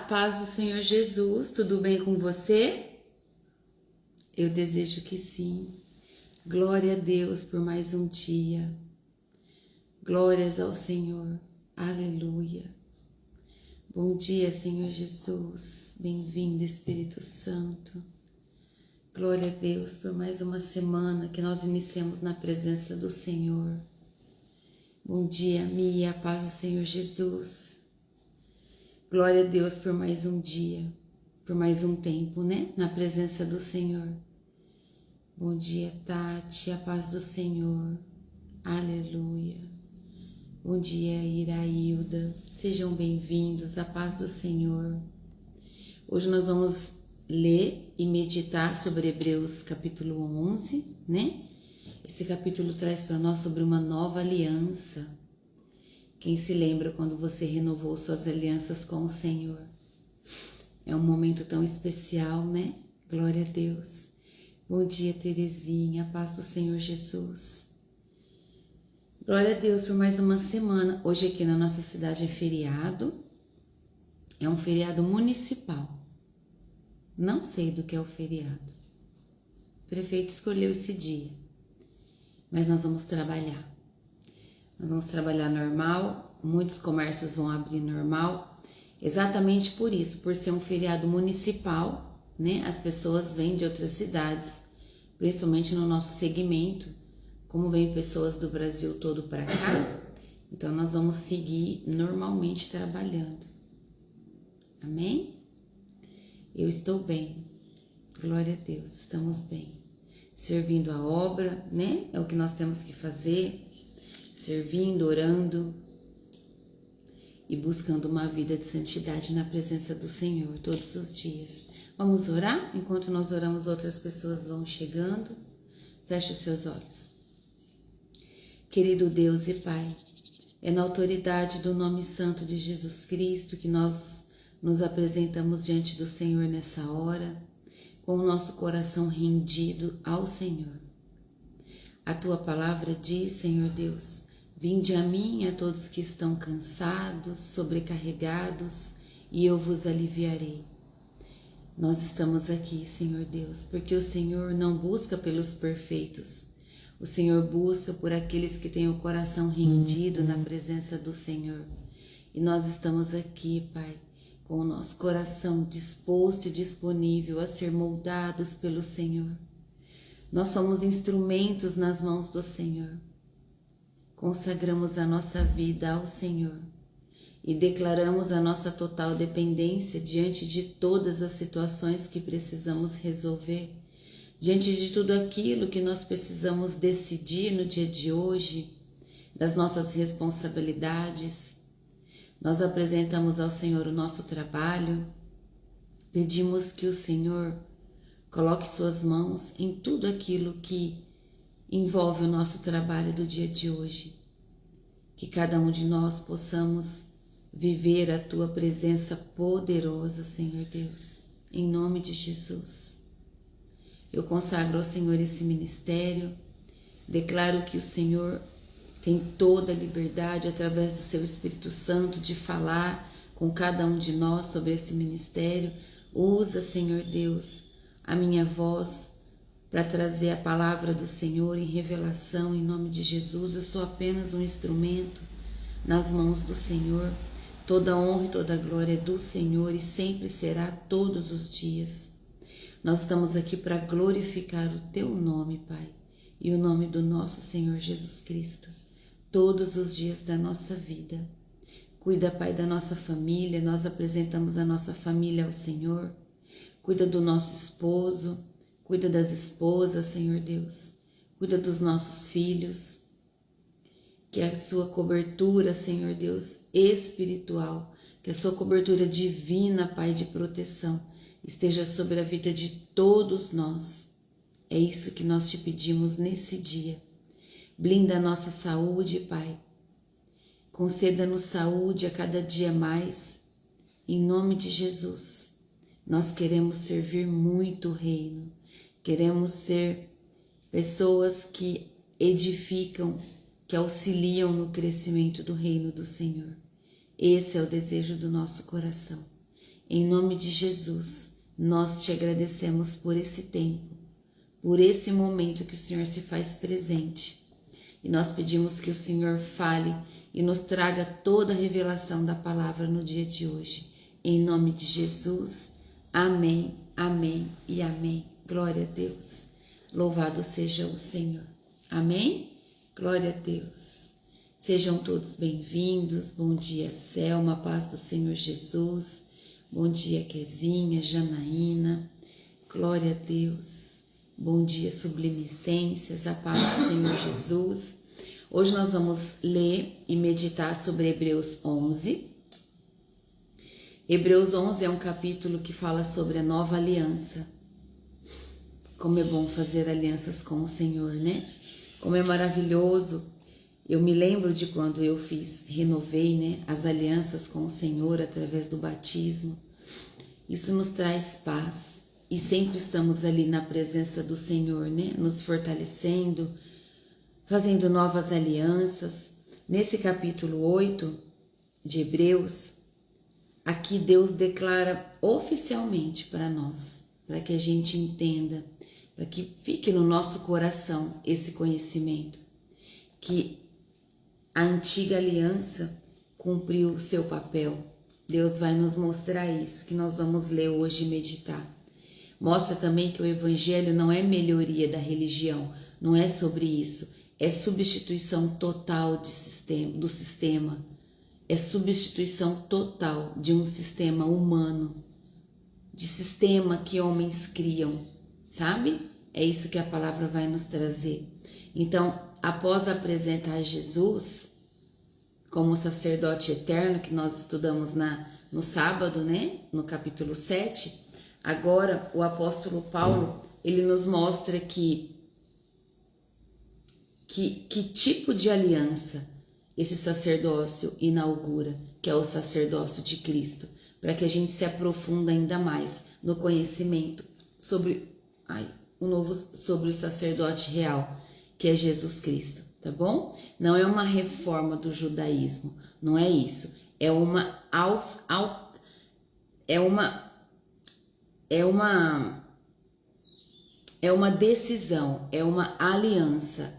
paz do Senhor Jesus, tudo bem com você? Eu desejo que sim. Glória a Deus por mais um dia. Glórias ao Senhor. Aleluia. Bom dia, Senhor Jesus. Bem-vindo, Espírito Santo. Glória a Deus por mais uma semana que nós iniciamos na presença do Senhor. Bom dia, Mia, a paz do Senhor Jesus. Glória a Deus por mais um dia, por mais um tempo, né? Na presença do Senhor. Bom dia, Tati, a paz do Senhor. Aleluia. Bom dia, Irailda. Sejam bem-vindos, a paz do Senhor. Hoje nós vamos ler e meditar sobre Hebreus capítulo 11, né? Esse capítulo traz para nós sobre uma nova aliança. Quem se lembra quando você renovou suas alianças com o Senhor? É um momento tão especial, né? Glória a Deus. Bom dia, Terezinha, a paz do Senhor Jesus. Glória a Deus por mais uma semana. Hoje aqui na nossa cidade é feriado. É um feriado municipal. Não sei do que é o feriado. O prefeito escolheu esse dia. Mas nós vamos trabalhar. Nós vamos trabalhar normal, muitos comércios vão abrir normal, exatamente por isso, por ser um feriado municipal, né? As pessoas vêm de outras cidades, principalmente no nosso segmento, como vêm pessoas do Brasil todo para cá, então nós vamos seguir normalmente trabalhando. Amém? Eu estou bem, glória a Deus, estamos bem, servindo a obra, né? É o que nós temos que fazer. Servindo, orando e buscando uma vida de santidade na presença do Senhor todos os dias. Vamos orar? Enquanto nós oramos, outras pessoas vão chegando. Feche os seus olhos. Querido Deus e Pai, é na autoridade do nome santo de Jesus Cristo que nós nos apresentamos diante do Senhor nessa hora, com o nosso coração rendido ao Senhor. A Tua palavra diz, Senhor Deus, vinde a mim, a todos que estão cansados, sobrecarregados, e eu vos aliviarei. Nós estamos aqui, Senhor Deus, porque o Senhor não busca pelos perfeitos. O Senhor busca por aqueles que têm o coração rendido na presença do Senhor. E nós estamos aqui, Pai, com o nosso coração disposto e disponível a ser moldados pelo Senhor. Nós somos instrumentos nas mãos do Senhor. Consagramos a nossa vida ao Senhor e declaramos a nossa total dependência diante de todas as situações que precisamos resolver, diante de tudo aquilo que nós precisamos decidir no dia de hoje, das nossas responsabilidades. Nós apresentamos ao Senhor o nosso trabalho, pedimos que o Senhor coloque suas mãos em tudo aquilo que envolve o nosso trabalho do dia de hoje. Que cada um de nós possamos viver a Tua presença poderosa, Senhor Deus, em nome de Jesus. Eu consagro ao Senhor esse ministério, declaro que o Senhor tem toda a liberdade, através do Seu Espírito Santo, de falar com cada um de nós sobre esse ministério. Usa, Senhor Deus, a minha voz para trazer a palavra do Senhor em revelação, em nome de Jesus. Eu sou apenas um instrumento nas mãos do Senhor. Toda honra e toda glória é do Senhor e sempre será todos os dias. Nós estamos aqui para glorificar o Teu nome, Pai, e o nome do nosso Senhor Jesus Cristo, todos os dias da nossa vida. Cuida, Pai, da nossa família. Nós apresentamos a nossa família ao Senhor. Cuida do nosso esposo, cuida das esposas, Senhor Deus. Cuida dos nossos filhos. Que a sua cobertura, Senhor Deus, espiritual, que a sua cobertura divina, Pai, de proteção, esteja sobre a vida de todos nós. É isso que nós te pedimos nesse dia. Blinda a nossa saúde, Pai. Conceda-nos saúde a cada dia mais. Em nome de Jesus. Nós queremos servir muito o reino, queremos ser pessoas que edificam, que auxiliam no crescimento do reino do Senhor. Esse é o desejo do nosso coração. Em nome de Jesus, nós te agradecemos por esse tempo, por esse momento que o Senhor se faz presente. E nós pedimos que o Senhor fale e nos traga toda a revelação da palavra no dia de hoje. Em nome de Jesus, amém, amém e amém. Glória a Deus. Louvado seja o Senhor. Amém? Glória a Deus. Sejam todos bem-vindos. Bom dia, Selma, paz do Senhor Jesus. Bom dia, Kezinha, Janaína. Glória a Deus. Bom dia, Sublimescências, a paz do Senhor Jesus. Hoje nós vamos ler e meditar sobre Hebreus 11. Hebreus 11 é um capítulo que fala sobre a nova aliança. Como é bom fazer alianças com o Senhor, né? Como é maravilhoso. Eu me lembro de quando eu renovei, né, as alianças com o Senhor através do batismo. Isso nos traz paz e sempre estamos ali na presença do Senhor, né, nos fortalecendo, fazendo novas alianças. Nesse capítulo 8 de Hebreus, aqui Deus declara oficialmente para nós, para que a gente entenda, para que fique no nosso coração esse conhecimento, que a antiga aliança cumpriu o seu papel. Deus vai nos mostrar isso, que nós vamos ler hoje e meditar. Mostra também que o Evangelho não é melhoria da religião, não é sobre isso, é substituição total do sistema, é substituição total de um sistema humano, de sistema que homens criam, sabe? É isso que a palavra vai nos trazer. Então, após apresentar Jesus como sacerdote eterno, que nós estudamos no sábado, né? No capítulo 7, agora o apóstolo Paulo, ele nos mostra que tipo de aliança esse sacerdócio inaugura, que é o sacerdócio de Cristo, para que a gente se aprofunda ainda mais no conhecimento sobre o sacerdote real, que é Jesus Cristo, tá bom? Não é uma reforma do judaísmo, não é isso. É uma decisão, é uma aliança,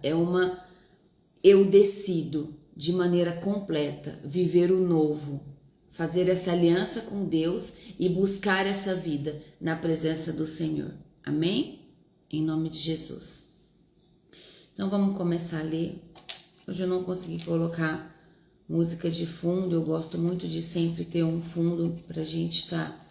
eu decido de maneira completa viver o novo, fazer essa aliança com Deus e buscar essa vida na presença do Senhor. Amém? Em nome de Jesus. Então vamos começar a ler. Hoje eu não consegui colocar música de fundo, eu gosto muito de sempre ter um fundo pra gente estar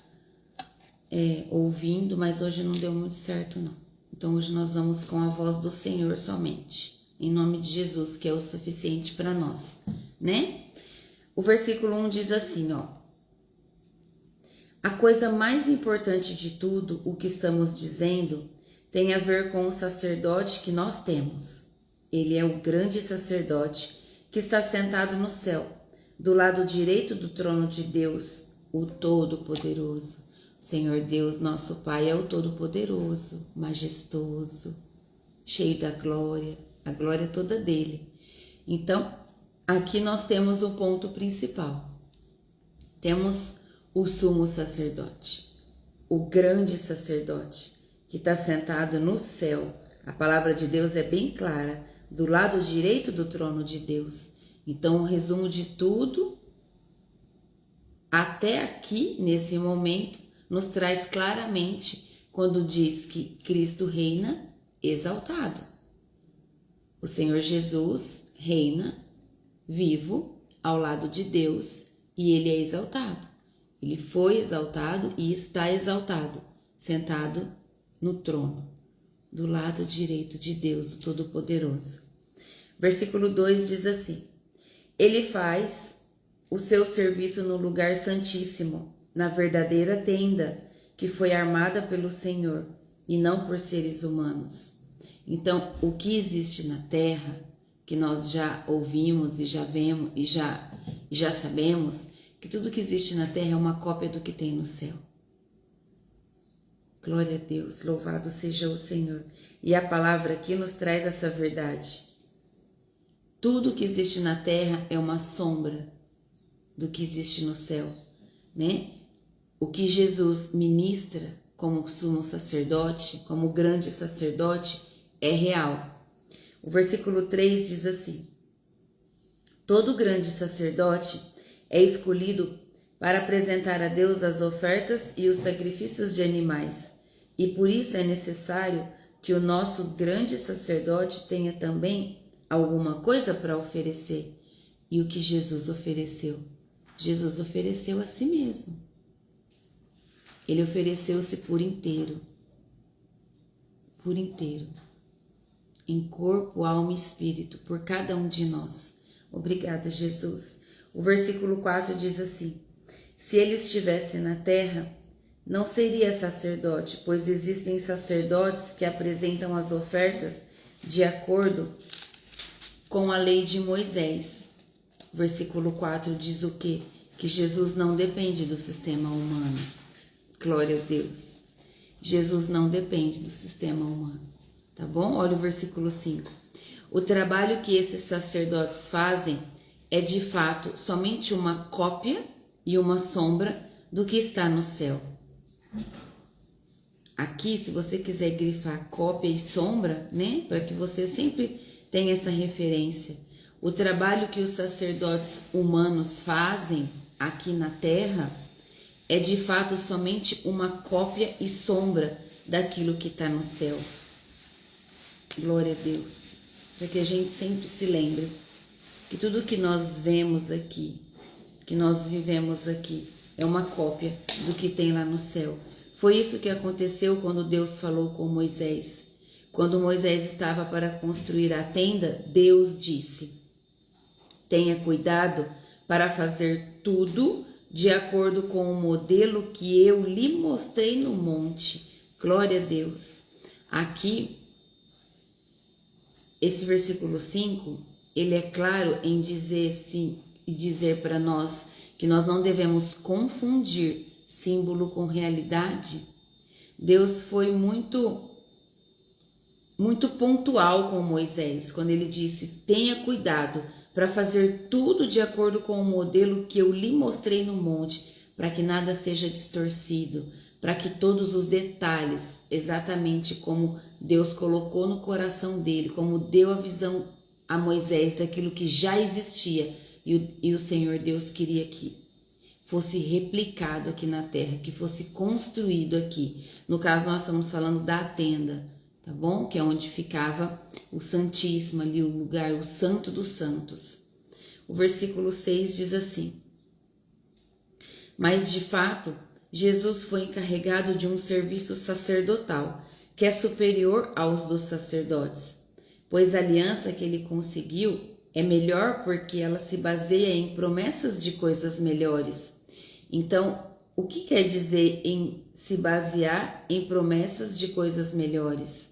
ouvindo, mas hoje não deu muito certo não. Então hoje nós vamos com a voz do Senhor somente, em nome de Jesus, que é o suficiente para nós, né? O versículo 1 diz assim, ó: a coisa mais importante de tudo, o que estamos dizendo, tem a ver com o sacerdote que nós temos. Ele é o grande sacerdote que está sentado no céu, do lado direito do trono de Deus, o Todo-Poderoso. Senhor Deus, nosso Pai, é o Todo-Poderoso, majestoso, cheio da glória, a glória toda dele. Então, aqui nós temos o ponto principal. Temos o sumo sacerdote, o grande sacerdote, que está sentado no céu. A palavra de Deus é bem clara, do lado direito do trono de Deus. Então, o resumo de tudo, até aqui, nesse momento, nos traz claramente quando diz que Cristo reina exaltado. O Senhor Jesus reina vivo ao lado de Deus e ele é exaltado. Ele foi exaltado e está exaltado, sentado no trono, do lado direito de Deus, o Todo-Poderoso. Versículo 2 diz assim: ele faz o seu serviço no lugar santíssimo, na verdadeira tenda que foi armada pelo Senhor e não por seres humanos. Então, o que existe na terra, que nós já ouvimos e já vemos e já sabemos, que tudo que existe na terra é uma cópia do que tem no céu. Glória a Deus, louvado seja o Senhor. E a palavra aqui nos traz essa verdade. Tudo que existe na terra é uma sombra do que existe no céu, né? o que Jesus ministra como sumo sacerdote, como grande sacerdote, é real. O versículo 3 diz assim: todo grande sacerdote é escolhido para apresentar a Deus as ofertas e os sacrifícios de animais, e por isso é necessário que o nosso grande sacerdote tenha também alguma coisa para oferecer. E o que Jesus ofereceu? Jesus ofereceu a si mesmo. Ele ofereceu-se por inteiro, em corpo, alma e espírito, por cada um de nós. Obrigada, Jesus. O versículo 4 diz assim: se ele estivesse na terra, não seria sacerdote, pois existem sacerdotes que apresentam as ofertas de acordo com a lei de Moisés. Versículo 4 diz o quê? Que Jesus não depende do sistema humano. Glória a Deus. Jesus não depende do sistema humano. Tá bom? Olha o versículo 5. O trabalho que esses sacerdotes fazem é de fato somente uma cópia e uma sombra do que está no céu. Aqui, se você quiser grifar cópia e sombra, né, para que você sempre tenha essa referência. O trabalho que os sacerdotes humanos fazem aqui na terra é de fato somente uma cópia e sombra daquilo que está no céu. Glória a Deus. Para que a gente sempre se lembre que tudo que nós vemos aqui, que nós vivemos aqui, é uma cópia do que tem lá no céu. Foi isso que aconteceu quando Deus falou com Moisés. Quando Moisés estava para construir a tenda, Deus disse: tenha cuidado para fazer tudo de acordo com o modelo que eu lhe mostrei no monte. Glória a Deus. Aqui, esse versículo 5, ele é claro em dizer sim e dizer para nós que nós não devemos confundir símbolo com realidade. Deus foi muito pontual com Moisés quando ele disse: tenha cuidado para fazer tudo de acordo com o modelo que eu lhe mostrei no monte, para que nada seja distorcido, para que todos os detalhes, exatamente como Deus colocou no coração dele, como deu a visão a Moisés daquilo que já existia, e o Senhor Deus queria que fosse replicado aqui na terra, que fosse construído aqui. No caso, nós estamos falando da tenda, tá bom? Que é onde ficava o Santíssimo ali, o lugar, o Santo dos Santos. O versículo 6 diz assim: mas de fato, Jesus foi encarregado de um serviço sacerdotal, que é superior aos dos sacerdotes, pois a aliança que ele conseguiu é melhor porque ela se baseia em promessas de coisas melhores. Então, o que quer dizer em se basear em promessas de coisas melhores?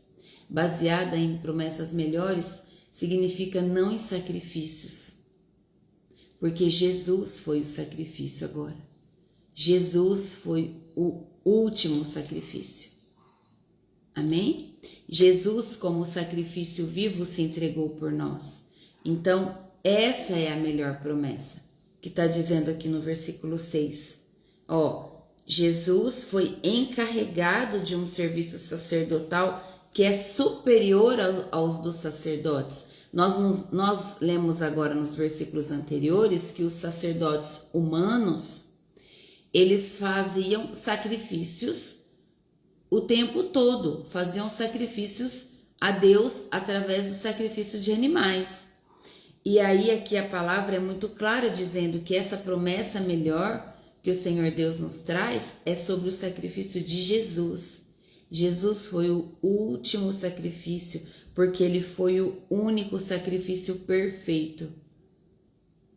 Baseada em promessas melhores significa não em sacrifícios, porque Jesus foi o sacrifício agora. Jesus foi o último sacrifício. Amém? Jesus, como sacrifício vivo, se entregou por nós. Então, essa é a melhor promessa que está dizendo aqui no versículo 6. Jesus foi encarregado de um serviço sacerdotal que é superior aos dos sacerdotes. Nós lemos agora nos versículos anteriores que os sacerdotes humanos, eles faziam sacrifícios o tempo todo, faziam sacrifícios a Deus através do sacrifício de animais. E aí aqui a palavra é muito clara dizendo que essa promessa melhor que o Senhor Deus nos traz é sobre o sacrifício de Jesus. Jesus foi o último sacrifício, porque ele foi o único sacrifício perfeito,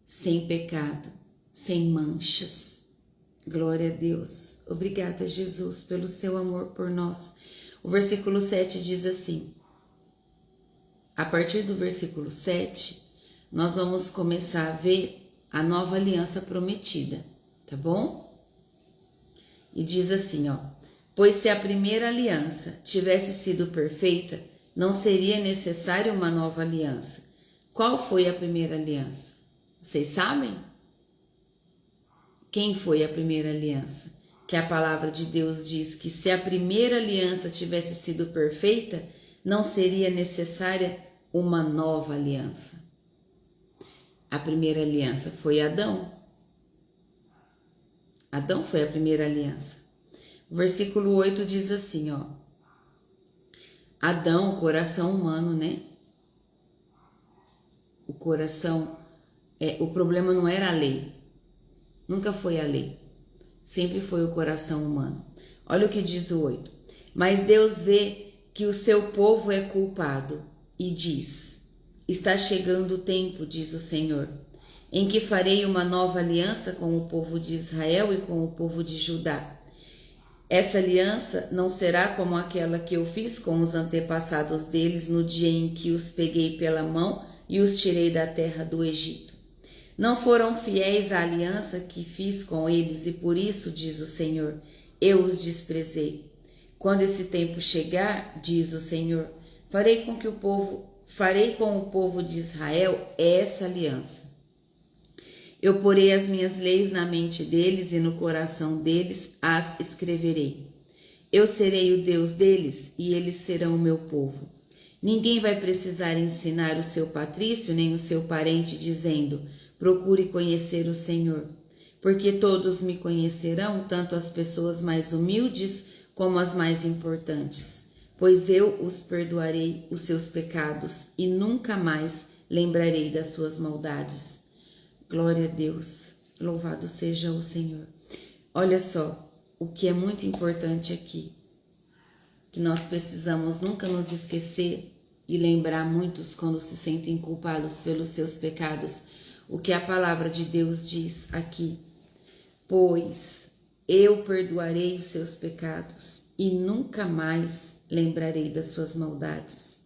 sem pecado, sem manchas. Glória a Deus. Obrigada, Jesus, pelo seu amor por nós. O versículo 7 diz assim: a partir do versículo 7, nós vamos começar a ver a nova aliança prometida, tá bom? E diz assim, pois se a primeira aliança tivesse sido perfeita, não seria necessária uma nova aliança. Qual foi a primeira aliança? Vocês sabem? Quem foi a primeira aliança? que a palavra de Deus diz que se a primeira aliança tivesse sido perfeita, não seria necessária uma nova aliança. A primeira aliança foi Adão. Adão foi a primeira aliança. O versículo 8 diz assim, ó. Adão, coração humano, né? O coração, o problema não era a lei. Nunca foi a lei. Sempre foi o coração humano. Olha o que diz o 8. Mas Deus vê que o seu povo é culpado e diz: está chegando o tempo, diz o Senhor, em que farei uma nova aliança com o povo de Israel e com o povo de Judá. Essa aliança não será como aquela que eu fiz com os antepassados deles no dia em que os peguei pela mão e os tirei da terra do Egito. Não foram fiéis à aliança que fiz com eles e por isso, diz o Senhor, eu os desprezei. Quando esse tempo chegar, diz o Senhor, farei com o povo de Israel essa aliança. Eu porei as minhas leis na mente deles e no coração deles as escreverei. Eu serei o Deus deles e eles serão o meu povo. Ninguém vai precisar ensinar o seu patrício nem o seu parente dizendo: procure conhecer o Senhor, porque todos me conhecerão, tanto as pessoas mais humildes como as mais importantes, pois eu os perdoarei os seus pecados e nunca mais lembrarei das suas maldades. Glória a Deus, louvado seja o Senhor. Olha só, o que é muito importante aqui, que nós precisamos nunca nos esquecer e lembrar muitos quando se sentem culpados pelos seus pecados, o que a palavra de Deus diz aqui. Pois eu perdoarei os seus pecados e nunca mais lembrarei das suas maldades.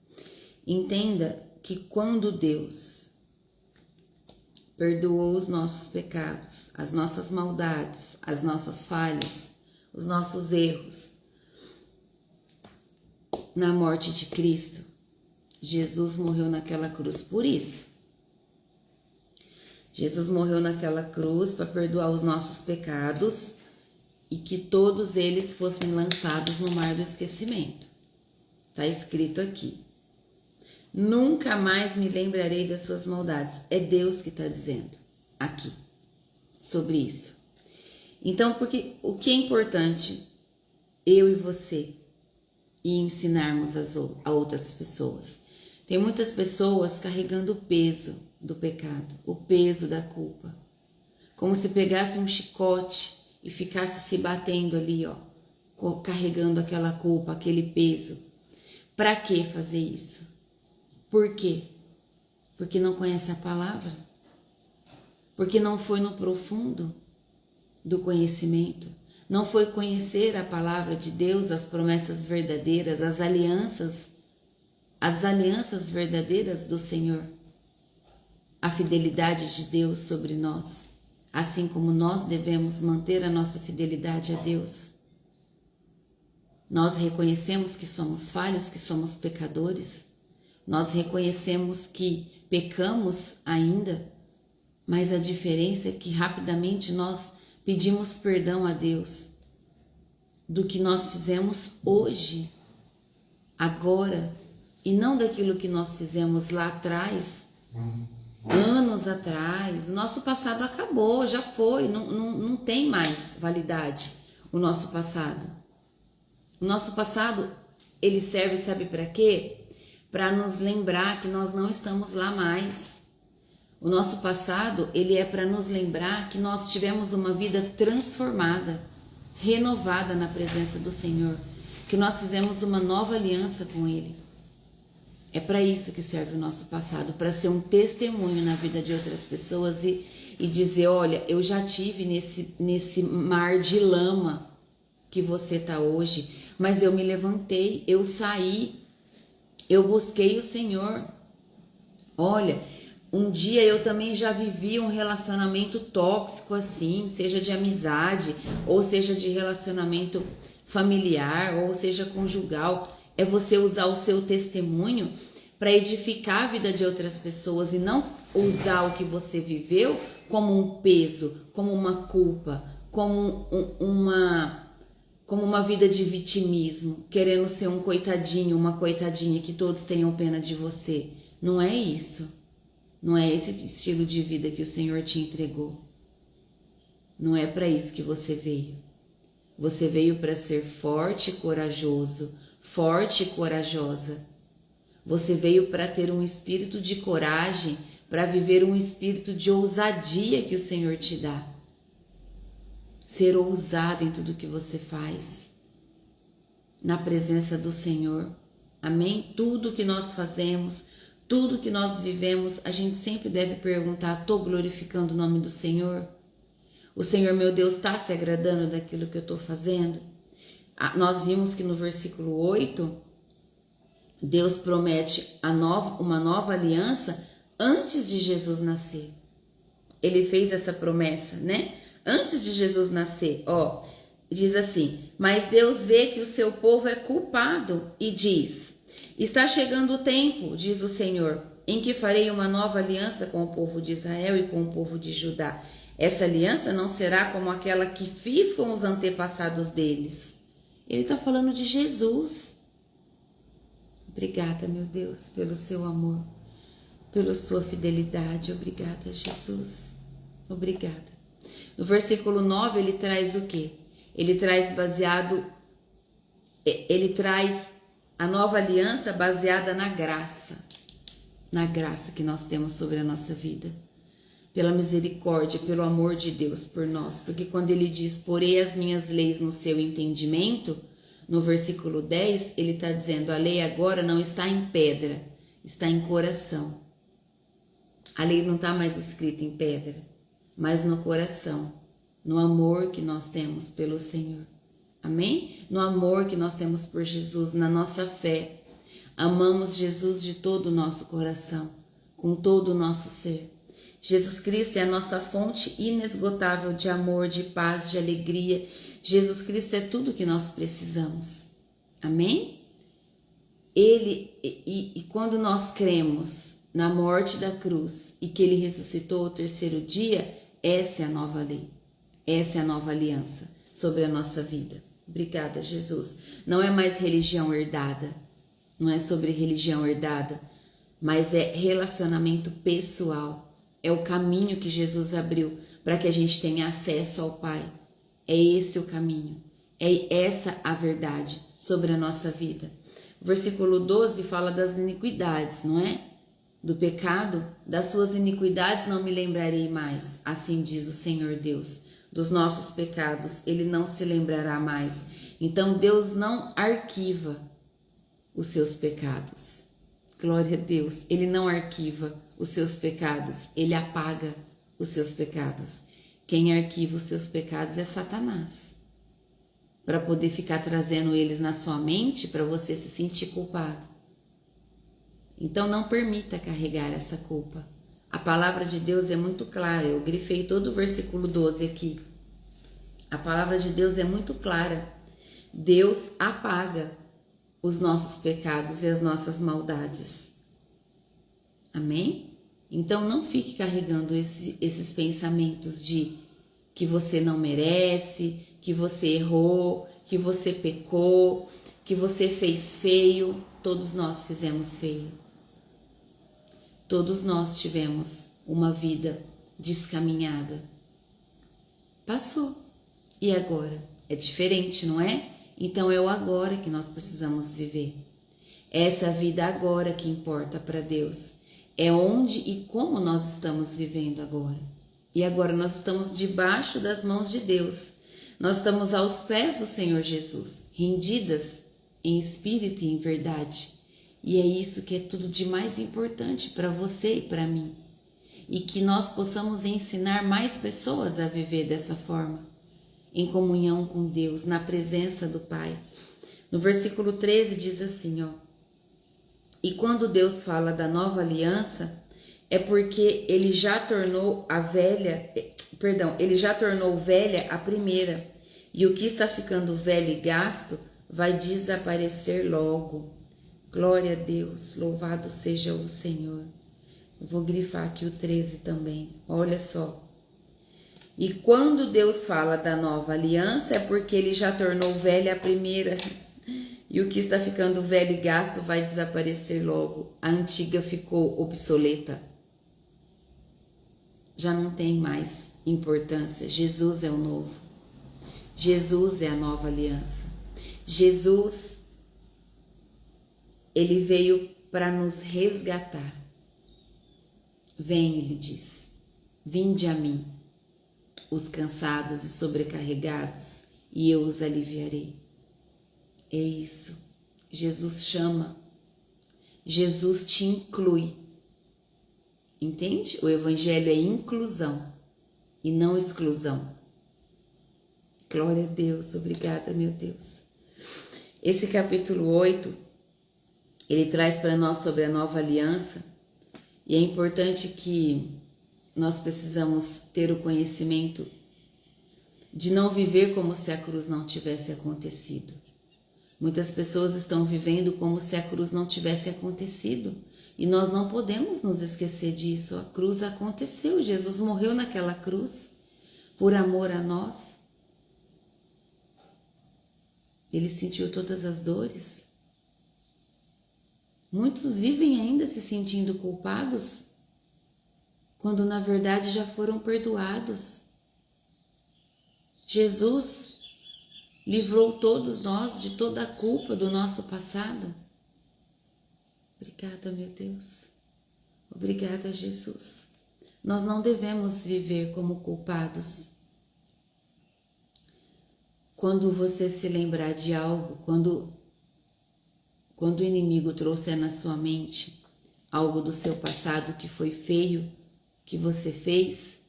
Entenda que quando Deus perdoou os nossos pecados, as nossas maldades, as nossas falhas, os nossos erros, na morte de Cristo, Jesus morreu naquela cruz por isso. Jesus morreu naquela cruz para perdoar os nossos pecados e que todos eles fossem lançados no mar do esquecimento. Está escrito aqui. Nunca mais me lembrarei das suas maldades. É Deus que está dizendo aqui sobre isso. Então, porque o que é importante eu e você e ensinarmos a outras pessoas? Tem muitas pessoas carregando o peso do pecado, o peso da culpa, como se pegasse um chicote e ficasse se batendo ali, ó, carregando aquela culpa, aquele peso. Para que fazer isso? Por quê? Porque não conhece a palavra? Porque não foi no profundo do conhecimento? Não foi conhecer a palavra de Deus, as promessas verdadeiras, as alianças verdadeiras do Senhor? A fidelidade de Deus sobre nós, assim como nós devemos manter a nossa fidelidade a Deus. Nós reconhecemos que somos falhos, que somos pecadores. Nós reconhecemos que pecamos ainda, mas a diferença é que rapidamente nós pedimos perdão a Deus do que nós fizemos hoje, agora, e não daquilo que nós fizemos lá atrás, anos atrás. O nosso passado acabou, já foi, não tem mais validade o nosso passado. O nosso passado, ele serve, sabe para quê? Para nos lembrar que nós não estamos lá mais. O nosso passado, ele é para nos lembrar que nós tivemos uma vida transformada, renovada na presença do Senhor, que nós fizemos uma nova aliança com Ele. É para isso que serve o nosso passado, para ser um testemunho na vida de outras pessoas e dizer, olha, eu já tive nesse mar de lama que você está hoje, mas eu me levantei, eu saí, eu busquei o Senhor. Olha, um dia eu também já vivi um relacionamento tóxico assim, seja de amizade, ou seja de relacionamento familiar, ou seja conjugal. É você usar o seu testemunho para edificar a vida de outras pessoas e não usar o que você viveu como um peso, como uma culpa, como uma vida de vitimismo, querendo ser um coitadinho, uma coitadinha, que todos tenham pena de você. Não é isso. Não é esse estilo de vida que o Senhor te entregou. Não é para isso que você veio. Você veio para ser forte e corajoso, forte e corajosa. Você veio para ter um espírito de coragem, para viver um espírito de ousadia que o Senhor te dá. Ser ousado em tudo que você faz, na presença do Senhor. Amém? Tudo que nós fazemos, tudo que nós vivemos, a gente sempre deve perguntar: estou glorificando o nome do Senhor? O Senhor, meu Deus, está se agradando daquilo que eu estou fazendo? Nós vimos que no versículo 8, Deus promete uma nova aliança antes de Jesus nascer. Ele fez essa promessa, né? Antes de Jesus nascer, ó, diz assim: mas Deus vê que o seu povo é culpado e diz: está chegando o tempo, diz o Senhor, em que farei uma nova aliança com o povo de Israel e com o povo de Judá. Essa aliança não será como aquela que fiz com os antepassados deles. Ele está falando de Jesus. Obrigada, meu Deus, pelo seu amor, pela sua fidelidade. Obrigada, Jesus. Obrigada. No versículo 9, ele traz o quê? Ele traz a nova aliança baseada na graça que nós temos sobre a nossa vida, pela misericórdia, pelo amor de Deus por nós, porque quando ele diz: porei as minhas leis no seu entendimento, no versículo 10, ele está dizendo: a lei agora não está em pedra, está em coração. A lei não está mais escrita em pedra, mas no coração, no amor que nós temos pelo Senhor. Amém? No amor que nós temos por Jesus, na nossa fé. Amamos Jesus de todo o nosso coração, com todo o nosso ser. Jesus Cristo é a nossa fonte inesgotável de amor, de paz, de alegria. Jesus Cristo é tudo que nós precisamos. Amém? E quando nós cremos na morte da cruz e que ele ressuscitou ao terceiro dia, essa é a nova lei. Essa é a nova aliança sobre a nossa vida. Obrigada, Jesus. Não é mais religião herdada. Não é sobre religião herdada, mas é relacionamento pessoal. É o caminho que Jesus abriu para que a gente tenha acesso ao Pai. É esse o caminho. É essa a verdade sobre a nossa vida. O versículo 12 fala das iniquidades, não é? Do pecado, das suas iniquidades não me lembrarei mais, assim diz o Senhor Deus. Dos nossos pecados ele não se lembrará mais. Então Deus não arquiva os seus pecados. Glória a Deus, ele não arquiva os seus pecados, ele apaga os seus pecados. Quem arquiva os seus pecados é Satanás, para poder ficar trazendo eles na sua mente para você se sentir culpado. Então não permita carregar essa culpa. A palavra de Deus é muito clara. Eu grifei todo o versículo 12 aqui. A palavra de Deus é muito clara. Deus apaga os nossos pecados e as nossas maldades. Amém? Então não fique carregando esses pensamentos de que você não merece, que você errou, que você pecou, que você fez feio. Todos nós fizemos feio. Todos nós tivemos uma vida descaminhada. Passou. E agora? É diferente, não é? Então é o agora que nós precisamos viver. Essa vida agora que importa para Deus. É onde e como nós estamos vivendo agora. E agora nós estamos debaixo das mãos de Deus. Nós estamos aos pés do Senhor Jesus, rendidas em espírito e em verdade. E é isso que é tudo de mais importante para você e para mim. E que nós possamos ensinar mais pessoas a viver dessa forma, em comunhão com Deus, na presença do Pai. No versículo 13 diz assim, ó: e quando Deus fala da nova aliança, é porque ele já tornou velha a primeira, e o que está ficando velho e gasto vai desaparecer logo. Glória a Deus, louvado seja o Senhor. Eu vou grifar aqui o 13 também, olha só. E quando Deus fala da nova aliança, é porque ele já tornou velha a primeira. E o que está ficando velho e gasto vai desaparecer logo. A antiga ficou obsoleta. Já não tem mais importância. Jesus é o novo. Jesus é a nova aliança. Jesus, ele veio para nos resgatar. Vem, ele diz, vinde a mim, os cansados e sobrecarregados, e eu os aliviarei. É isso. Jesus chama. Jesus te inclui. Entende? O evangelho é inclusão e não exclusão. Glória a Deus. Obrigada, meu Deus. Esse capítulo 8, ele traz para nós sobre a nova aliança. E é importante que nós precisamos ter o conhecimento de não viver como se a cruz não tivesse acontecido. Muitas pessoas estão vivendo como se a cruz não tivesse acontecido. E nós não podemos nos esquecer disso. A cruz aconteceu. Jesus morreu naquela cruz por amor a nós. Ele sentiu todas as dores. Muitos vivem ainda se sentindo culpados, quando na verdade já foram perdoados. Jesus livrou todos nós de toda a culpa do nosso passado. Obrigada, meu Deus. Obrigada, Jesus. Nós não devemos viver como culpados. Quando você se lembrar de algo, quando o inimigo trouxer na sua mente algo do seu passado que foi feio, que você fez,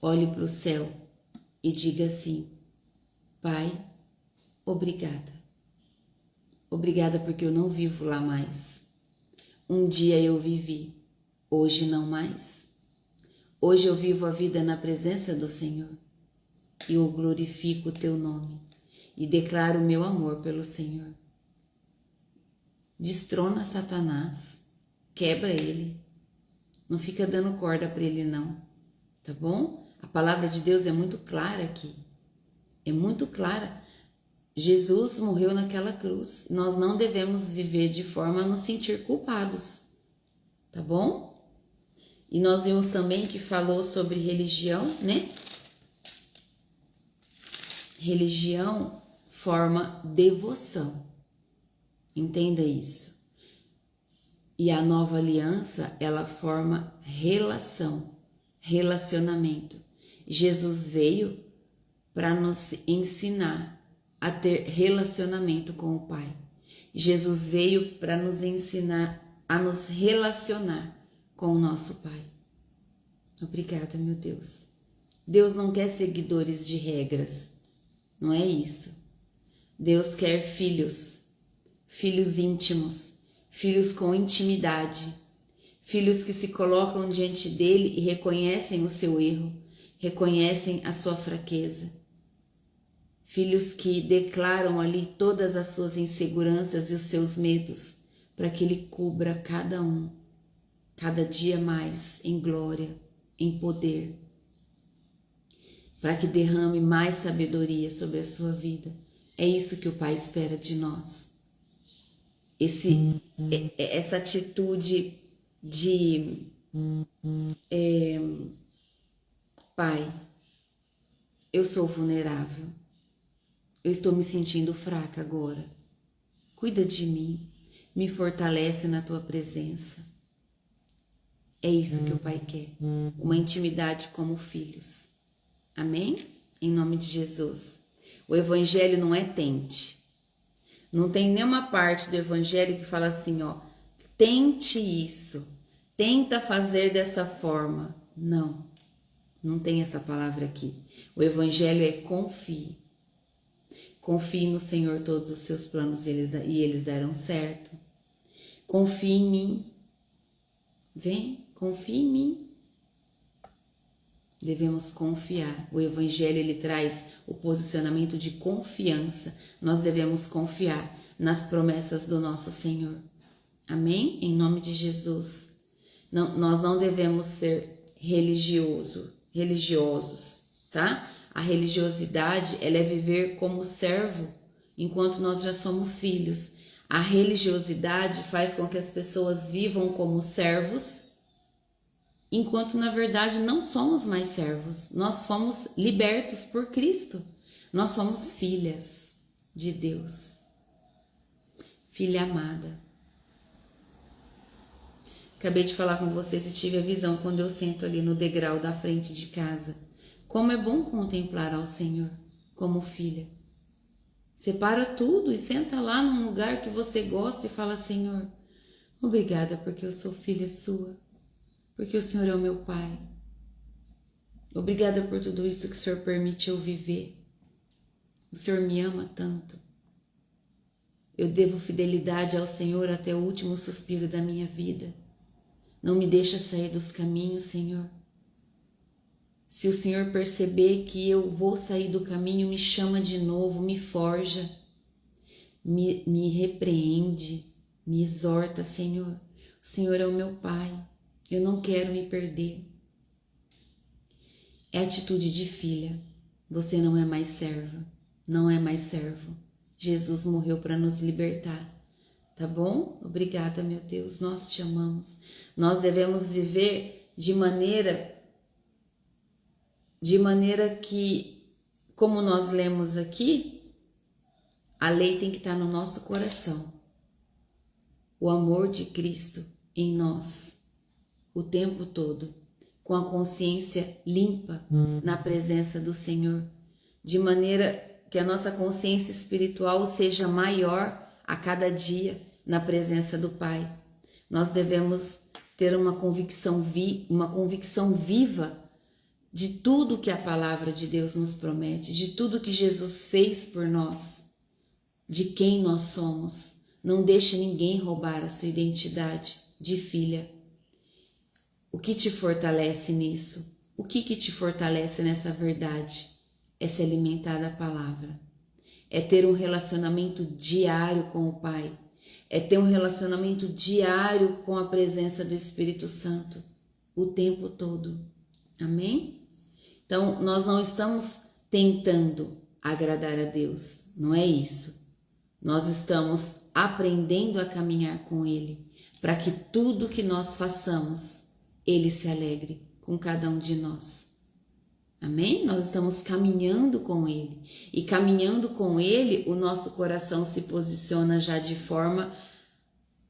olhe para o céu e diga assim: Pai, obrigada. Obrigada porque eu não vivo lá mais. Um dia eu vivi, hoje não mais. Hoje eu vivo a vida na presença do Senhor. E eu glorifico o teu nome e declaro o meu amor pelo Senhor. Destrona Satanás, quebra ele. Não fica dando corda para ele não, tá bom? A palavra de Deus é muito clara aqui. É muito clara. Jesus morreu naquela cruz. Nós não devemos viver de forma a nos sentir culpados, tá bom? E nós vimos também que falou sobre religião, né? Religião forma devoção. Entenda isso. E a nova aliança, ela forma relação, relacionamento. Jesus veio para nos ensinar a ter relacionamento com o Pai. Jesus veio para nos ensinar a nos relacionar com o nosso Pai. Obrigada, meu Deus. Deus não quer seguidores de regras, não é isso. Deus quer filhos, filhos íntimos, filhos com intimidade, filhos que se colocam diante dele e reconhecem o seu erro, reconhecem a sua fraqueza. Filhos que declaram ali todas as suas inseguranças e os seus medos, para que ele cubra cada um, cada dia mais em glória, em poder, para que derrame mais sabedoria sobre a sua vida. É isso que o Pai espera de nós. Essa atitude de Pai, eu sou vulnerável. Eu estou me sentindo fraca agora. Cuida de mim, me fortalece na tua presença. É isso que o Pai quer, uma intimidade como filhos. Amém? Em nome de Jesus. O Evangelho não é tente. Não tem nenhuma parte do Evangelho que fala assim, ó, tente isso, tenta fazer dessa forma. Não, não tem essa palavra aqui. O Evangelho é confie. Confie no Senhor todos os seus planos e eles darão certo. Confie em mim. Vem, confie em mim. Devemos confiar. O Evangelho, ele traz o posicionamento de confiança. Nós devemos confiar nas promessas do nosso Senhor. Amém? Em nome de Jesus. Não, nós não devemos ser religiosos. religiosos, tá? A religiosidade, ela é viver como servo, enquanto nós já somos filhos. A religiosidade faz com que as pessoas vivam como servos, enquanto na verdade não somos mais servos. Nós fomos libertos por Cristo. Nós somos filhas de Deus. Filha amada. Acabei de falar com vocês e tive a visão quando eu sento ali no degrau da frente de casa. Como é bom contemplar ao Senhor como filha. Separa tudo e senta lá num lugar que você gosta e fala: Senhor, obrigada porque eu sou filha sua, porque o Senhor é o meu Pai. Obrigada por tudo isso que o Senhor permite eu viver. O Senhor me ama tanto. Eu devo fidelidade ao Senhor até o último suspiro da minha vida. Não me deixa sair dos caminhos, Senhor. Se o Senhor perceber que eu vou sair do caminho, me chama de novo, me forja, me repreende, me exorta, Senhor. O Senhor é o meu Pai, eu não quero me perder. É atitude de filha. Você não é mais serva, não é mais servo. Jesus morreu para nos libertar, tá bom? Obrigada, meu Deus, nós te amamos. Nós devemos viver de maneira que, como nós lemos aqui, a lei tem que estar no nosso coração. O amor de Cristo em nós, o tempo todo, com a consciência limpa na presença do Senhor, de maneira que a nossa consciência espiritual seja maior a cada dia na presença do Pai. Nós devemos ter uma convicção viva de tudo que a palavra de Deus nos promete, de tudo que Jesus fez por nós, de quem nós somos. Não deixe ninguém roubar a sua identidade de filha. O que te fortalece nisso? O que te fortalece nessa verdade? É se alimentar da palavra. É ter um relacionamento diário com o Pai. É ter um relacionamento diário com a presença do Espírito Santo, o tempo todo. Amém? Então, nós não estamos tentando agradar a Deus, não é isso. Nós estamos aprendendo a caminhar com Ele, para que tudo que nós façamos, Ele se alegre com cada um de nós. Amém? Nós estamos caminhando com Ele. E caminhando com Ele, o nosso coração se posiciona já de forma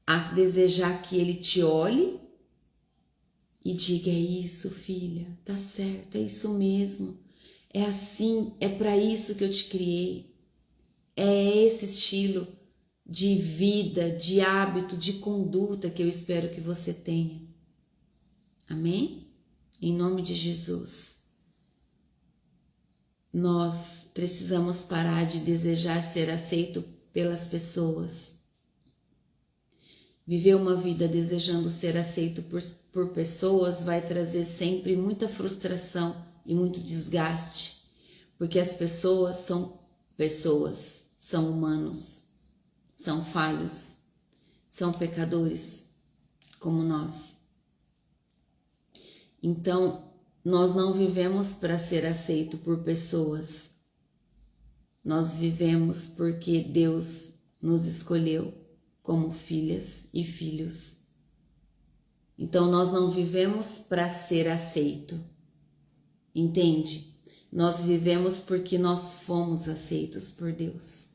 a desejar que Ele te olhe e diga: é isso, filha, tá certo, é isso mesmo. É assim, é para isso que eu te criei. É esse estilo de vida, de hábito, de conduta que eu espero que você tenha. Amém? Em nome de Jesus. Nós precisamos parar de desejar ser aceito pelas pessoas. Viver uma vida desejando ser aceito por pessoas vai trazer sempre muita frustração e muito desgaste, porque as pessoas, são humanos, são falhos, são pecadores como nós. Então, nós não vivemos para ser aceito por pessoas. Nós vivemos porque Deus nos escolheu como filhas e filhos. Então, nós não vivemos para ser aceito. Entende? Nós vivemos porque nós fomos aceitos por Deus.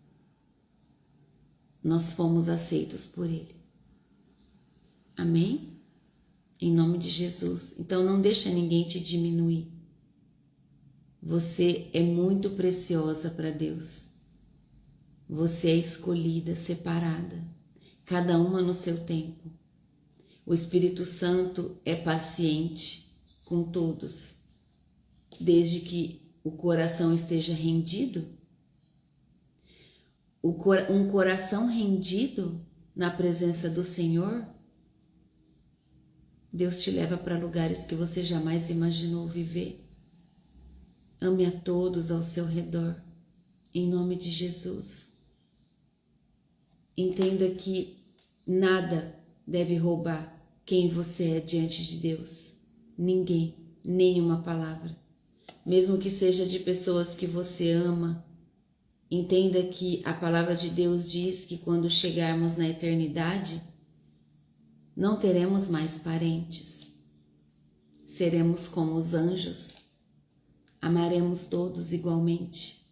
Nós fomos aceitos por Ele. Amém? Em nome de Jesus. Então não deixa ninguém te diminuir. Você é muito preciosa para Deus. Você é escolhida, separada, cada uma no seu tempo. O Espírito Santo é paciente com todos, desde que o coração esteja rendido. Um coração rendido na presença do Senhor, Deus te leva para lugares que você jamais imaginou viver. Ame a todos ao seu redor, em nome de Jesus. Entenda que nada deve roubar quem você é diante de Deus. Ninguém, nenhuma palavra. mesmo que seja de pessoas que você ama. Entenda que a palavra de Deus diz que quando chegarmos na eternidade, não teremos mais parentes. Seremos como os anjos. Amaremos todos igualmente.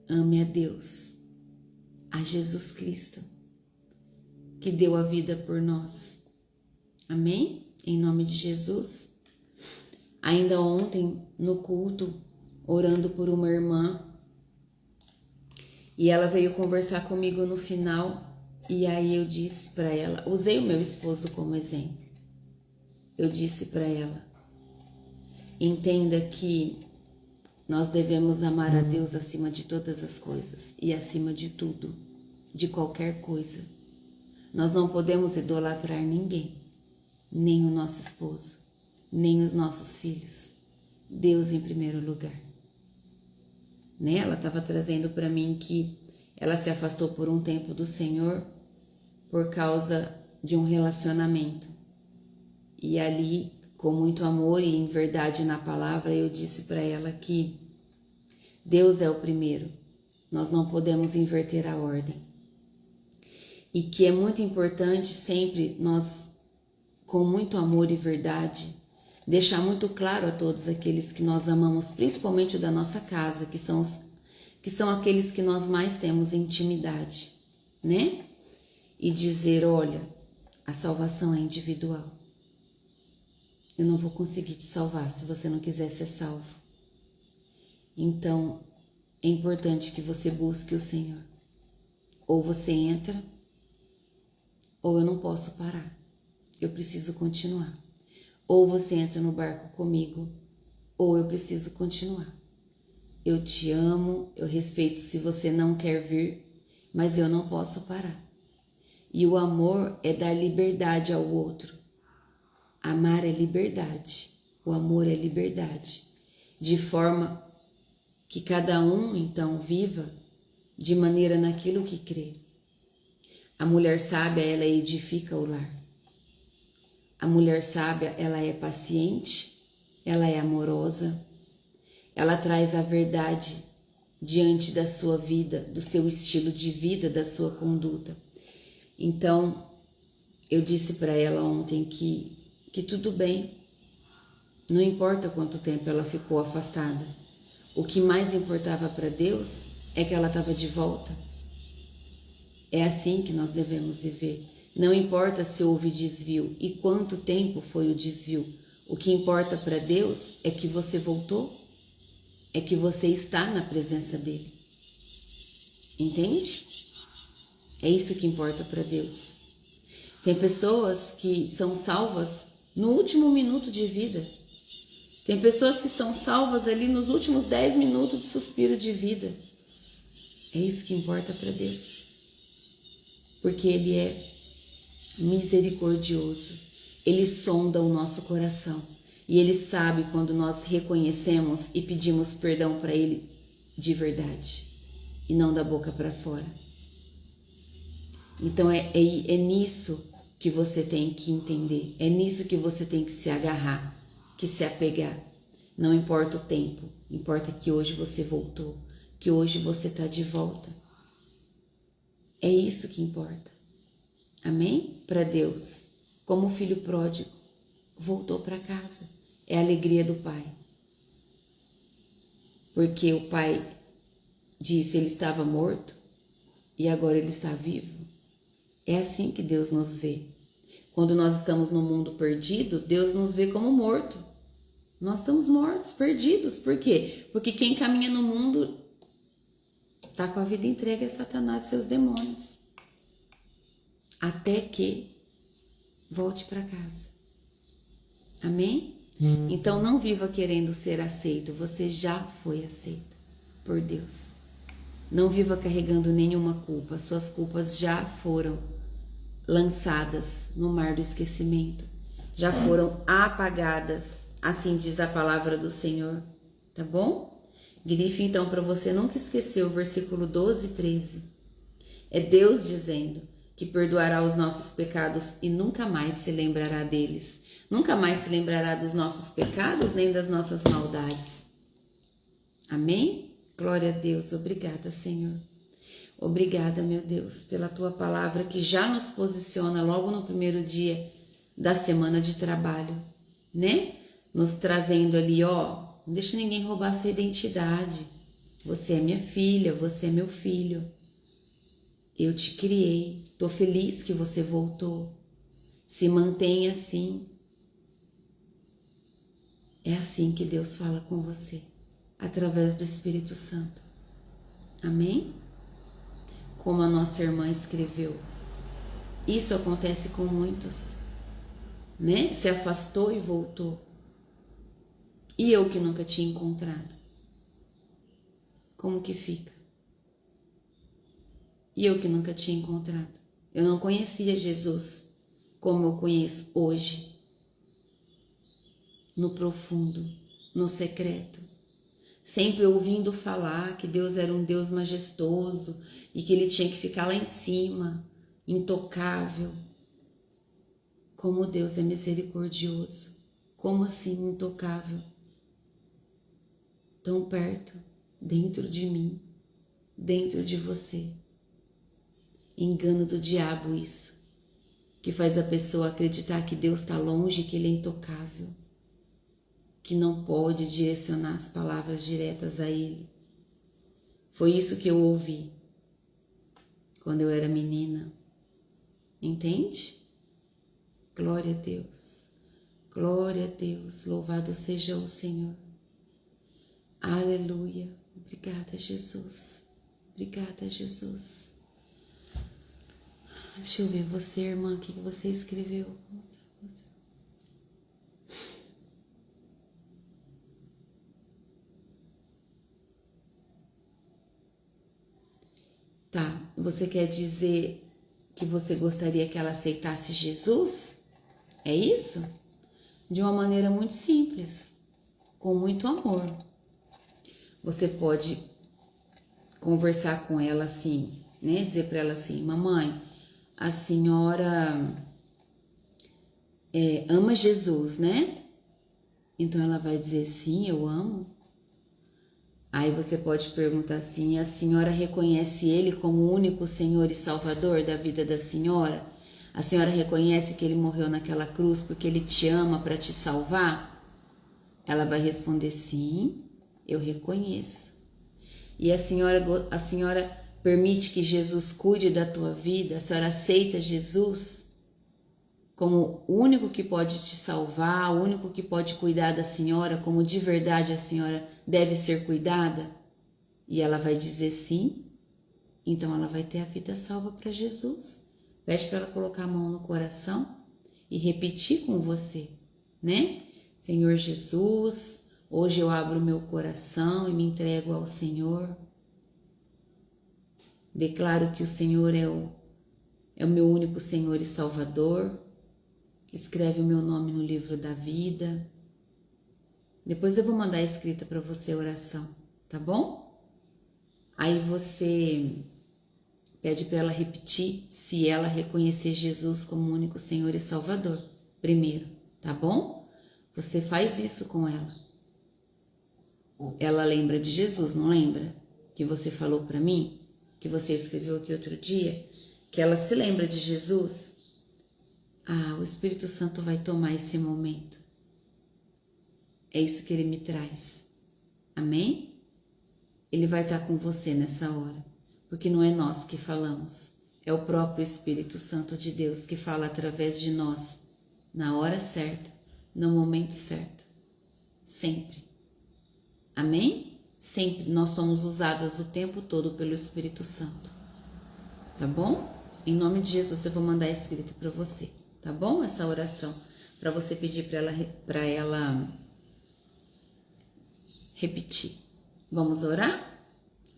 Ame a Deus, a Jesus Cristo, que deu a vida por nós. Amém? Em nome de Jesus. Ainda ontem, no culto, orando por uma irmã, e ela veio conversar comigo no final, e aí eu disse para ela, usei o meu esposo como exemplo. Eu disse para ela, entenda que nós devemos amar a Deus acima de todas as coisas e acima de tudo, de qualquer coisa. Nós não podemos idolatrar ninguém, nem o nosso esposo, nem os nossos filhos. Deus em primeiro lugar. Né? Ela estava trazendo para mim que ela se afastou por um tempo do Senhor por causa de um relacionamento. E ali, com muito amor e em verdade na palavra, eu disse para ela que Deus é o primeiro. Nós não podemos inverter a ordem. E que é muito importante sempre nós, com muito amor e verdade, deixar muito claro a todos aqueles que nós amamos, principalmente o da nossa casa, que são aqueles que nós mais temos intimidade, né? E dizer, olha, a salvação é individual. Eu não vou conseguir te salvar se você não quiser ser salvo. Então, é importante que você busque o Senhor. Ou você entra, ou eu não posso parar. Eu preciso continuar. Ou você entra no barco comigo, ou eu preciso continuar. Eu te amo, eu respeito se você não quer vir, mas eu não posso parar. E o amor é dar liberdade ao outro. Amar é liberdade, o amor é liberdade. De forma que cada um, então, viva de maneira naquilo que crê. A mulher sábia, ela edifica o lar. A mulher sábia, ela é paciente, ela é amorosa, ela traz a verdade diante da sua vida, do seu estilo de vida, da sua conduta. Então, eu disse para ela ontem que tudo bem, não importa quanto tempo ela ficou afastada. O que mais importava para Deus é que ela estava de volta. É assim que nós devemos viver. Não importa se houve desvio e quanto tempo foi o desvio. O que importa para Deus é que você voltou, é que você está na presença dele. Entende? É isso que importa para Deus. Tem pessoas que são salvas no último minuto de vida. Tem pessoas que são salvas ali nos últimos 10 minutos de suspiro de vida. É isso que importa para Deus. Porque Ele é misericordioso. Ele sonda o nosso coração. E Ele sabe quando nós reconhecemos e pedimos perdão para Ele de verdade. E não da boca para fora. Então é nisso que você tem que entender. É nisso que você tem que se agarrar, que se apegar. Não importa o tempo. Importa que hoje você voltou. Que hoje você está de volta. É isso que importa. Amém? Para Deus, como o filho pródigo, voltou para casa. É a alegria do pai. Porque o pai disse ele estava morto e agora ele está vivo. É assim que Deus nos vê. Quando nós estamos no mundo perdido, Deus nos vê como morto. Nós estamos mortos, perdidos. Por quê? Porque quem caminha no mundo está com a vida entregue a Satanás e seus demônios. Até que volte para casa. Amém? Então não viva querendo ser aceito. Você já foi aceito por Deus. Não viva carregando nenhuma culpa. Suas culpas já foram lançadas no mar do esquecimento. Já foram apagadas. Assim diz a palavra do Senhor. Tá bom? Grife então para você nunca esquecer o versículo 12 e 13. É Deus dizendo que perdoará os nossos pecados e nunca mais se lembrará deles. Nunca mais se lembrará dos nossos pecados nem das nossas maldades. Amém? Glória a Deus. Obrigada, Senhor. Obrigada, meu Deus, pela tua palavra que já nos posiciona logo no primeiro dia da semana de trabalho, né? Nos trazendo ali, ó, não deixa ninguém roubar sua identidade. Você é minha filha, você é meu filho. Eu te criei, tô feliz que você voltou. Se mantenha assim. É assim que Deus fala com você, através do Espírito Santo. Amém? Como a nossa irmã escreveu. Isso acontece com muitos, né? Se afastou e voltou. E eu que nunca tinha encontrado. Como que fica? E eu que nunca tinha encontrado. Eu não conhecia Jesus como eu conheço hoje. No profundo, no secreto. Sempre ouvindo falar que Deus era um Deus majestoso e que Ele tinha que ficar lá em cima, intocável. Como Deus é misericordioso. Como assim intocável? Tão perto, dentro de mim, dentro de você. Engano do diabo isso, que faz a pessoa acreditar que Deus está longe, que Ele é intocável, que não pode direcionar as palavras diretas a Ele. Foi isso que eu ouvi quando eu era menina. Entende? Glória a Deus. Glória a Deus. Louvado seja o Senhor. Aleluia. Obrigada, Jesus. Obrigada, Jesus. Deixa eu ver você, irmã, o que você escreveu. Tá, você quer dizer que você gostaria que ela aceitasse Jesus? É isso? De uma maneira muito simples, com muito amor. Você pode conversar com ela assim, né? Dizer para ela assim: mamãe, a senhora ama Jesus, né? Então ela vai dizer: sim, eu amo. Aí você pode perguntar assim: a senhora reconhece Ele como o único Senhor e Salvador da vida da senhora? A senhora reconhece que Ele morreu naquela cruz porque Ele te ama para te salvar? Ela vai responder: sim, eu reconheço. E a senhora permite que Jesus cuide da tua vida? A senhora aceita Jesus como o único que pode te salvar, o único que pode cuidar da senhora, como de verdade a senhora deve ser cuidada? E ela vai dizer sim, então ela vai ter a vida salva para Jesus. Pede para ela colocar a mão no coração e repetir com você, né? Senhor Jesus, hoje eu abro meu coração e me entrego ao Senhor. Declaro que o Senhor é o meu único Senhor e Salvador. Escreve o meu nome no livro da vida. Depois eu vou mandar escrita para você a oração, tá bom? Aí você pede para ela repetir se ela reconhecer Jesus como único Senhor e Salvador primeiro, tá bom? Você faz isso com ela. Ela lembra de Jesus, não lembra? Que você falou para mim, que você escreveu aqui outro dia, que ela se lembra de Jesus. Ah, o Espírito Santo vai tomar esse momento. É isso que Ele me traz. Amém? Ele vai estar com você nessa hora. Porque não é nós que falamos. É o próprio Espírito Santo de Deus que fala através de nós. Na hora certa. No momento certo. Sempre. Amém? Sempre nós somos usadas o tempo todo pelo Espírito Santo. Tá bom? Em nome de Jesus eu vou mandar escrito para você. Tá bom? Essa oração. Para você pedir para ela repetir. Vamos orar?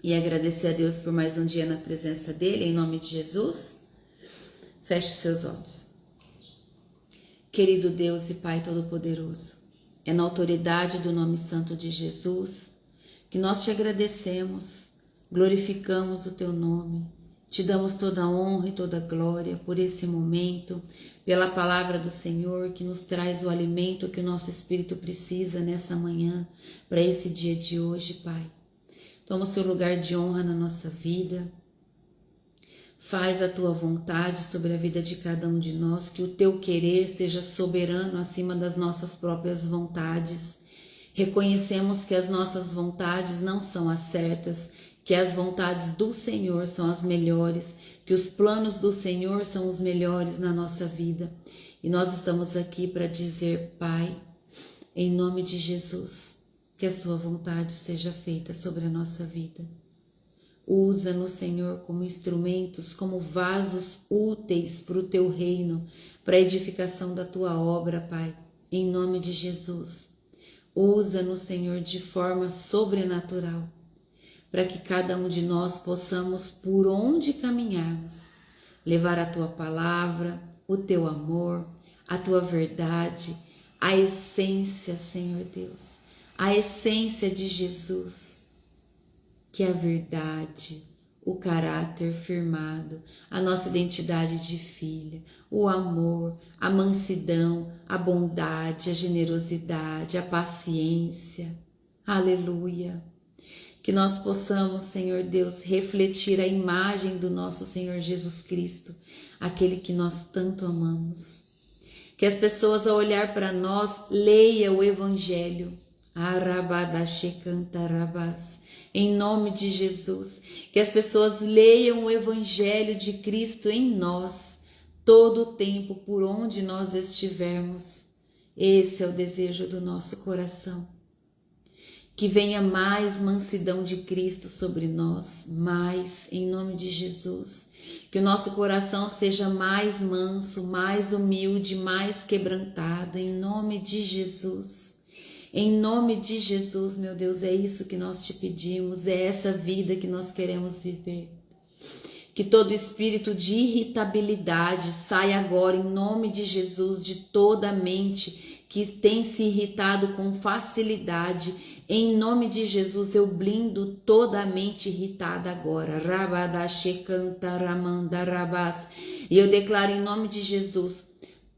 E agradecer a Deus por mais um dia na presença dEle, em nome de Jesus. Feche os seus olhos. Querido Deus e Pai Todo-Poderoso, é na autoridade do nome santo de Jesus que nós te agradecemos, glorificamos o teu nome, Te damos toda a honra e toda a glória por esse momento, pela palavra do Senhor que nos traz o alimento que o nosso espírito precisa nessa manhã, para esse dia de hoje, Pai. Toma o seu lugar de honra na nossa vida. Faz a tua vontade sobre a vida de cada um de nós, que o teu querer seja soberano acima das nossas próprias vontades. Reconhecemos que as nossas vontades não são as certas, que as vontades do Senhor são as melhores, que os planos do Senhor são os melhores na nossa vida. E nós estamos aqui para dizer, Pai, em nome de Jesus, que a sua vontade seja feita sobre a nossa vida. Usa-nos, Senhor, como instrumentos, como vasos úteis para o teu reino, para a edificação da tua obra, Pai, em nome de Jesus. Usa-nos, Senhor, de forma sobrenatural, para que cada um de nós possamos, por onde caminharmos, levar a tua palavra, o teu amor, a tua verdade, a essência, Senhor Deus, a essência de Jesus, que é a verdade, o caráter firmado, a nossa identidade de filha, o amor, a mansidão, a bondade, a generosidade, a paciência. Aleluia! Que nós possamos, Senhor Deus, refletir a imagem do nosso Senhor Jesus Cristo, aquele que nós tanto amamos. Que as pessoas, ao olhar para nós, leiam o Evangelho. Arabadashekantarabás. Em nome de Jesus, que as pessoas leiam o Evangelho de Cristo em nós, todo o tempo, por onde nós estivermos. Esse é o desejo do nosso coração. Que venha mais mansidão de Cristo sobre nós, mais, em nome de Jesus. Que o nosso coração seja mais manso, mais humilde, mais quebrantado, em nome de Jesus. Em nome de Jesus, meu Deus, é isso que nós te pedimos, é essa vida que nós queremos viver. Que todo espírito de irritabilidade saia agora, em nome de Jesus, de toda a mente que tem se irritado com facilidade. Em nome de Jesus, eu blindo toda a mente irritada agora. E eu declaro em nome de Jesus,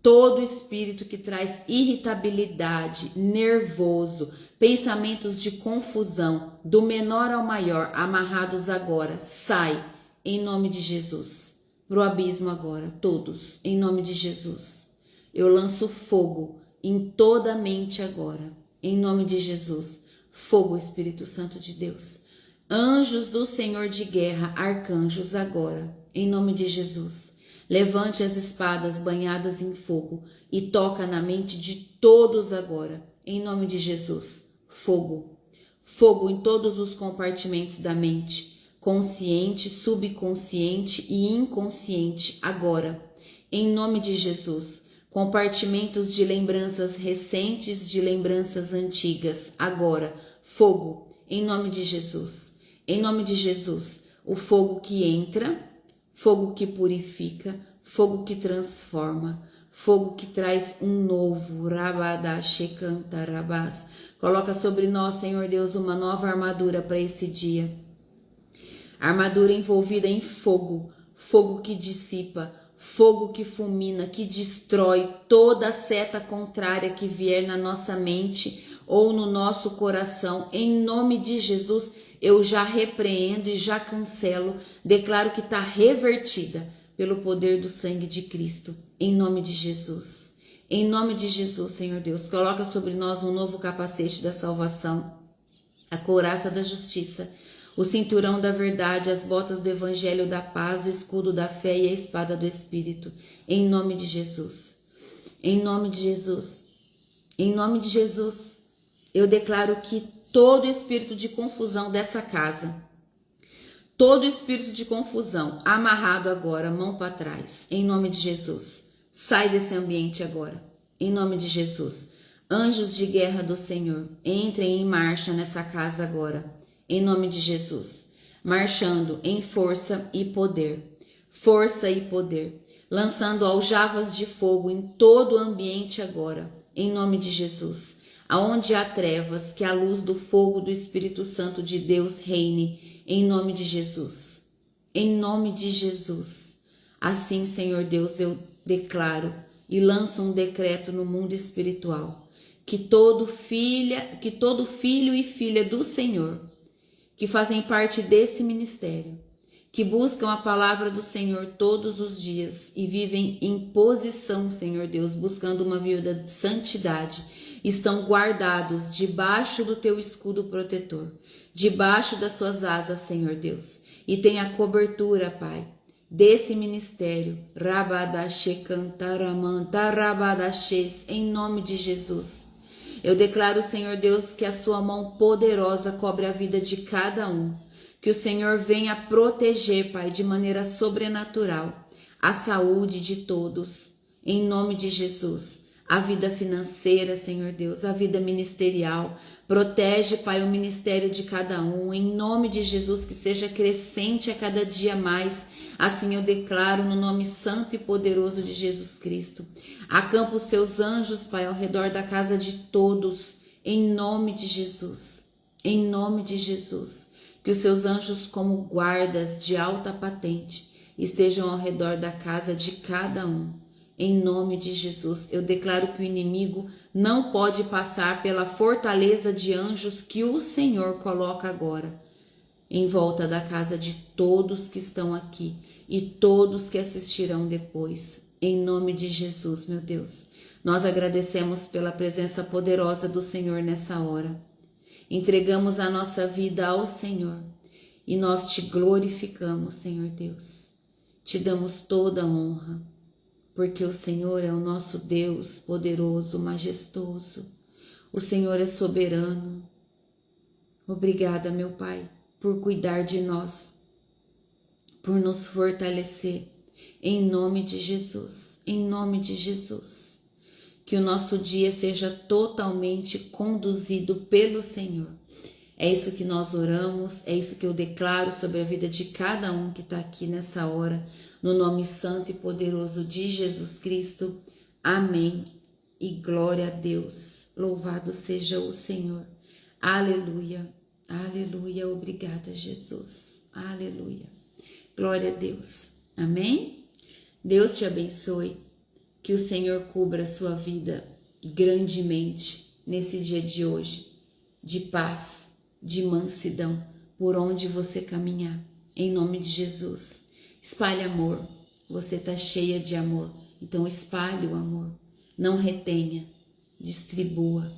todo espírito que traz irritabilidade, nervoso, pensamentos de confusão, do menor ao maior, amarrados agora, sai, em nome de Jesus. Pro abismo agora, todos, em nome de Jesus. Eu lanço fogo em toda a mente agora, em nome de Jesus. Fogo, Espírito Santo de Deus. Anjos do Senhor de guerra, arcanjos agora, em nome de Jesus. Levante as espadas banhadas em fogo e toca na mente de todos agora, em nome de Jesus. Fogo. Fogo em todos os compartimentos da mente, consciente, subconsciente e inconsciente, agora, em nome de Jesus. Compartimentos de lembranças recentes, de lembranças antigas, agora. Fogo, em nome de Jesus. Em nome de Jesus, o fogo que entra, fogo que purifica, fogo que transforma, fogo que traz um novo. Rabadashekantarabás. Coloca sobre nós, Senhor Deus, uma nova armadura para esse dia. Armadura envolvida em fogo, fogo que dissipa, fogo que fulmina, que destrói toda seta contrária que vier na nossa mente ou no nosso coração. Em nome de Jesus, eu já repreendo e já cancelo, declaro que está revertida pelo poder do sangue de Cristo, em nome de Jesus. Em nome de Jesus, Senhor Deus, coloca sobre nós um novo capacete da salvação, a couraça da justiça, o cinturão da verdade, as botas do evangelho da paz, o escudo da fé e a espada do Espírito, em nome de Jesus. Em nome de Jesus. Em nome de Jesus, eu declaro que todo espírito de confusão dessa casa, todo espírito de confusão amarrado agora, mão para trás, em nome de Jesus, sai desse ambiente agora, em nome de Jesus. Anjos de guerra do Senhor, entrem em marcha nessa casa agora, em nome de Jesus, marchando em força e poder, lançando aljavas de fogo em todo o ambiente agora, em nome de Jesus. Aonde há trevas, que a luz do fogo do Espírito Santo de Deus reine, em nome de Jesus. em nome de Jesus. Assim, Senhor Deus, eu declaro e lanço um decreto no mundo espiritual, que todo filho e filha do Senhor, que fazem parte desse ministério, que buscam a palavra do Senhor todos os dias e vivem em posição, Senhor Deus, buscando uma vida de santidade, estão guardados debaixo do teu escudo protetor, debaixo das suas asas, Senhor Deus, e tem a cobertura, Pai, desse ministério, em nome de Jesus. Eu declaro, Senhor Deus, que a sua mão poderosa cobre a vida de cada um, que o Senhor venha proteger, Pai, de maneira sobrenatural, a saúde de todos, em nome de Jesus. A vida financeira, Senhor Deus, a vida ministerial. Protege, Pai, o ministério de cada um, em nome de Jesus, que seja crescente a cada dia mais. Assim eu declaro no nome santo e poderoso de Jesus Cristo. Acampa os seus anjos, Pai, ao redor da casa de todos, em nome de Jesus. Em nome de Jesus. Que os seus anjos, como guardas de alta patente, estejam ao redor da casa de cada um. Em nome de Jesus, eu declaro que o inimigo não pode passar pela fortaleza de anjos que o Senhor coloca agora em volta da casa de todos que estão aqui e todos que assistirão depois. Em nome de Jesus, meu Deus, nós agradecemos pela presença poderosa do Senhor nessa hora. Entregamos a nossa vida ao Senhor e nós te glorificamos, Senhor Deus. Te damos toda a honra, porque o Senhor é o nosso Deus poderoso, majestoso. O Senhor é soberano. Obrigada, meu Pai, por cuidar de nós, por nos fortalecer, em nome de Jesus, em nome de Jesus. Que o nosso dia seja totalmente conduzido pelo Senhor. É isso que nós oramos, é isso que eu declaro sobre a vida de cada um que está aqui nessa hora, no nome santo e poderoso de Jesus Cristo. Amém. E glória a Deus. Louvado seja o Senhor. Aleluia. Aleluia. Obrigada, Jesus. Aleluia. Glória a Deus. Amém? Deus te abençoe. Que o Senhor cubra a sua vida grandemente nesse dia de hoje, de paz, de mansidão, por onde você caminhar. Em nome de Jesus. Espalhe amor. Você está cheia de amor. Então espalhe o amor. Não retenha. Distribua.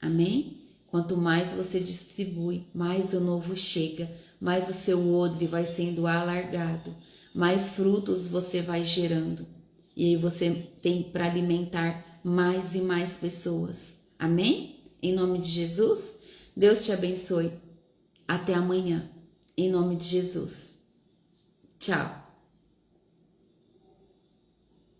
Amém? Quanto mais você distribui, mais o novo chega, mais o seu odre vai sendo alargado, mais frutos você vai gerando. E aí você tem para alimentar mais e mais pessoas. Amém? Em nome de Jesus, Deus te abençoe. Até amanhã. Em nome de Jesus. Tchau.